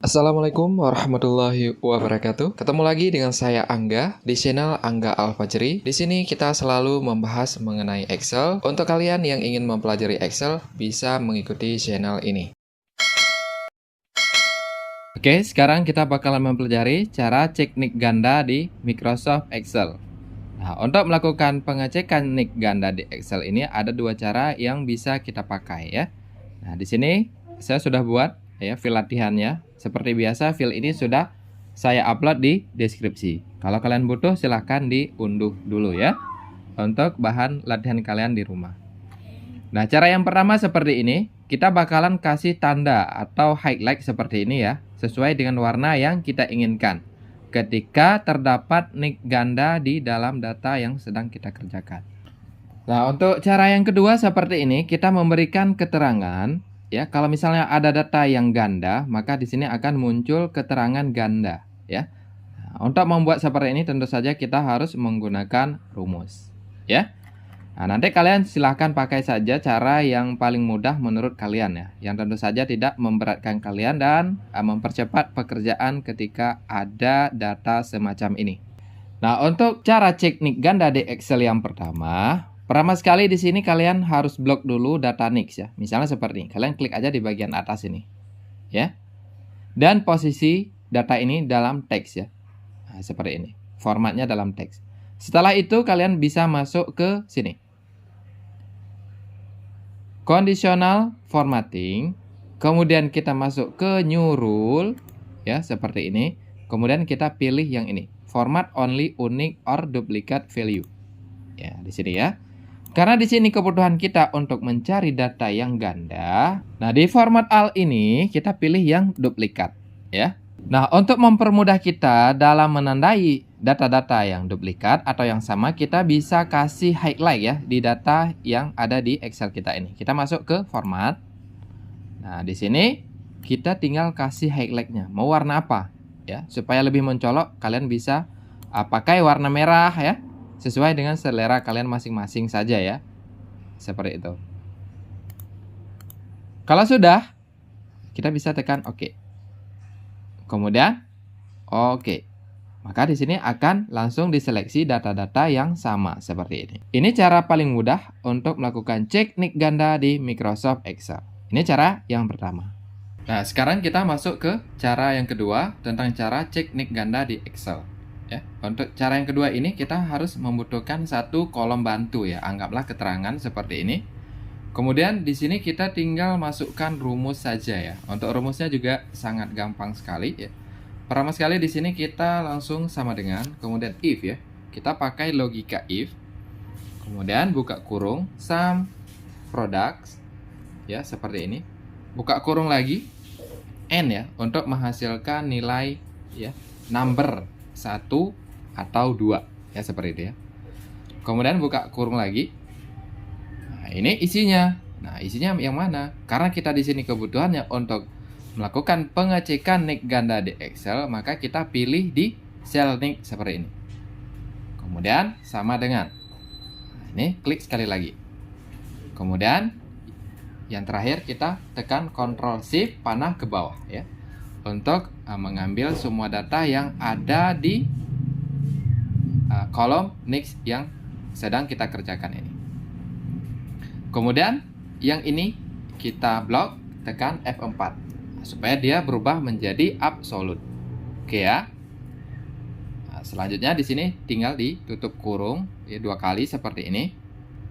Assalamualaikum warahmatullahi wabarakatuh. Ketemu lagi dengan saya Angga di channel Angga Al-Fajri. Di sini kita selalu membahas mengenai Excel. Untuk kalian yang ingin mempelajari Excel, bisa mengikuti channel ini. Oke, sekarang kita bakalan mempelajari cara cek nick ganda di Microsoft Excel. Nah, untuk melakukan pengecekan nick ganda di Excel ini ada dua cara yang bisa kita pakai ya. Nah, di sini saya sudah buat ya file latihannya. Seperti biasa, file ini sudah saya upload di deskripsi. Kalau kalian butuh, silahkan diunduh dulu ya untuk bahan latihan kalian di rumah. Nah, cara yang pertama seperti ini. Kita bakalan kasih tanda atau highlight seperti ini ya, sesuai dengan warna yang kita inginkan ketika terdapat nick ganda di dalam data yang sedang kita kerjakan. Nah, untuk cara yang kedua seperti ini, kita memberikan keterangan ya. Kalau misalnya ada data yang ganda, maka di sini akan muncul keterangan ganda ya. Nah, untuk membuat seperti ini tentu saja kita harus menggunakan rumus ya. Nah, nanti kalian silahkan pakai saja cara yang paling mudah menurut kalian ya, yang tentu saja tidak memberatkan kalian dan mempercepat pekerjaan ketika ada data semacam ini. Nah, untuk cara cek nick ganda di Excel yang pertama sekali di sini kalian harus blok dulu data nick ya. Misalnya seperti ini, kalian klik aja di bagian atas ini ya. Dan posisi data ini dalam teks ya. Nah, seperti ini, formatnya dalam teks. Setelah itu kalian bisa masuk ke sini. Conditional formatting, kemudian kita masuk ke new rule ya, seperti ini. Kemudian kita pilih yang ini, format only unique or duplicate value. Ya, di sini ya. Karena di sini kebutuhan kita untuk mencari data yang ganda. Nah, di format all ini kita pilih yang duplikat ya. Nah, untuk mempermudah kita dalam menandai data-data yang duplikat atau yang sama, kita bisa kasih highlight ya di data yang ada di Excel kita ini. Kita masuk ke format. Nah, di sini kita tinggal kasih highlightnya. Mau warna apa ya? Supaya lebih mencolok, kalian bisa pakai warna merah ya. Sesuai dengan selera kalian masing-masing saja ya. Seperti itu. Kalau sudah, kita bisa tekan OK. Kemudian OK. Maka di sini akan langsung diseleksi data-data yang sama seperti ini. Ini cara paling mudah untuk melakukan cek nick ganda di Microsoft Excel. Ini cara yang pertama. Nah, sekarang kita masuk ke cara yang kedua tentang cara cek nick ganda di Excel. Ya, untuk cara yang kedua ini kita harus membutuhkan satu kolom bantu ya. Anggaplah keterangan seperti ini. Kemudian di sini kita tinggal masukkan rumus saja ya. Untuk rumusnya juga sangat gampang sekali ya. Pertama sekali di sini kita langsung sama dengan, kemudian if ya. Kita pakai logika if. Kemudian buka kurung sum products ya, seperti ini. Buka kurung lagi n ya, untuk menghasilkan nilai ya, number 1 atau 2 ya, seperti itu ya. Kemudian buka kurung lagi. Nah, ini isinya. Nah, isinya yang mana? Karena kita di sini kebutuhannya untuk melakukan pengecekan nick ganda di Excel, maka kita pilih di cell nick seperti ini. Kemudian sama dengan, nah, ini klik sekali lagi. Kemudian yang terakhir kita tekan Ctrl Shift panah ke bawah ya, untuk mengambil semua data yang ada di kolom nick yang sedang kita kerjakan ini. Kemudian yang ini kita blok, tekan F4 supaya dia berubah menjadi absolute. Oke ya. Nah, selanjutnya di sini tinggal ditutup kurung ya, 2 kali seperti ini.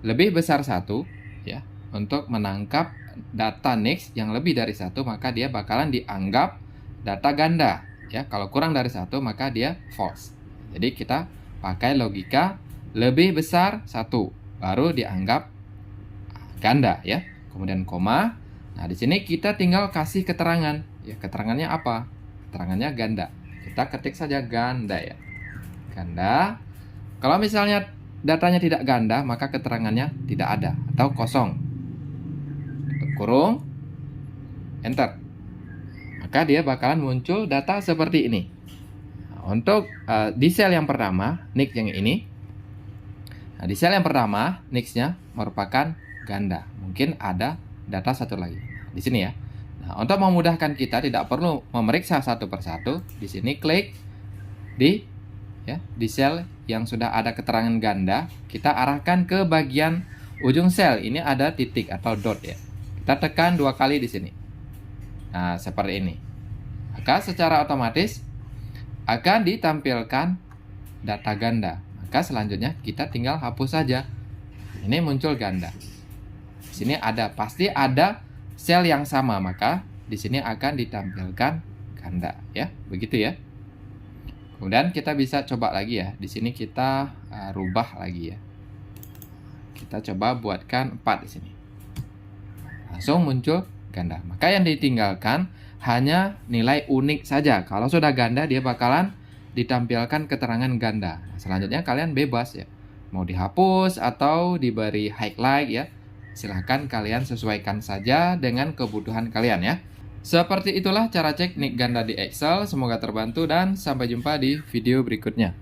Lebih besar 1 ya, untuk menangkap data next yang lebih dari 1, maka dia bakalan dianggap data ganda ya. Kalau kurang dari 1 maka dia false. Jadi kita pakai logika lebih besar 1 baru dianggap ganda ya. Kemudian koma. Nah, di sini kita tinggal kasih keterangan. Ya, keterangannya apa? Keterangannya ganda. Kita ketik saja ganda ya. Ganda. Kalau misalnya datanya tidak ganda, maka keterangannya tidak ada atau kosong. Tutup kurung. Enter. Maka dia bakalan muncul data seperti ini. Nah, untuk di sel yang pertama, nick yang ini. Nah, di sel yang pertama, nick-nya merupakan ganda. Mungkin ada data satu lagi di sini ya. Nah, untuk memudahkan kita tidak perlu memeriksa satu persatu, di sini klik di sel yang sudah ada keterangan ganda, kita arahkan ke bagian ujung sel. Ini ada titik atau dot ya. Kita tekan 2 kali di sini. Nah, seperti ini. Maka secara otomatis akan ditampilkan data ganda. Maka selanjutnya kita tinggal hapus saja. Ini muncul ganda. Di sini pasti ada sel yang sama, maka di sini akan ditampilkan ganda ya. Begitu ya. Kemudian kita bisa coba lagi ya. Di sini kita rubah lagi ya. Kita coba buatkan 4 di sini. Langsung muncul ganda. Maka yang ditinggalkan hanya nilai unik saja. Kalau sudah ganda dia bakalan ditampilkan keterangan ganda. Selanjutnya kalian bebas ya. Mau dihapus atau diberi highlight ya. Silahkan kalian sesuaikan saja dengan kebutuhan kalian ya. Seperti itulah cara cek nik ganda di Excel. Semoga terbantu dan sampai jumpa di video berikutnya.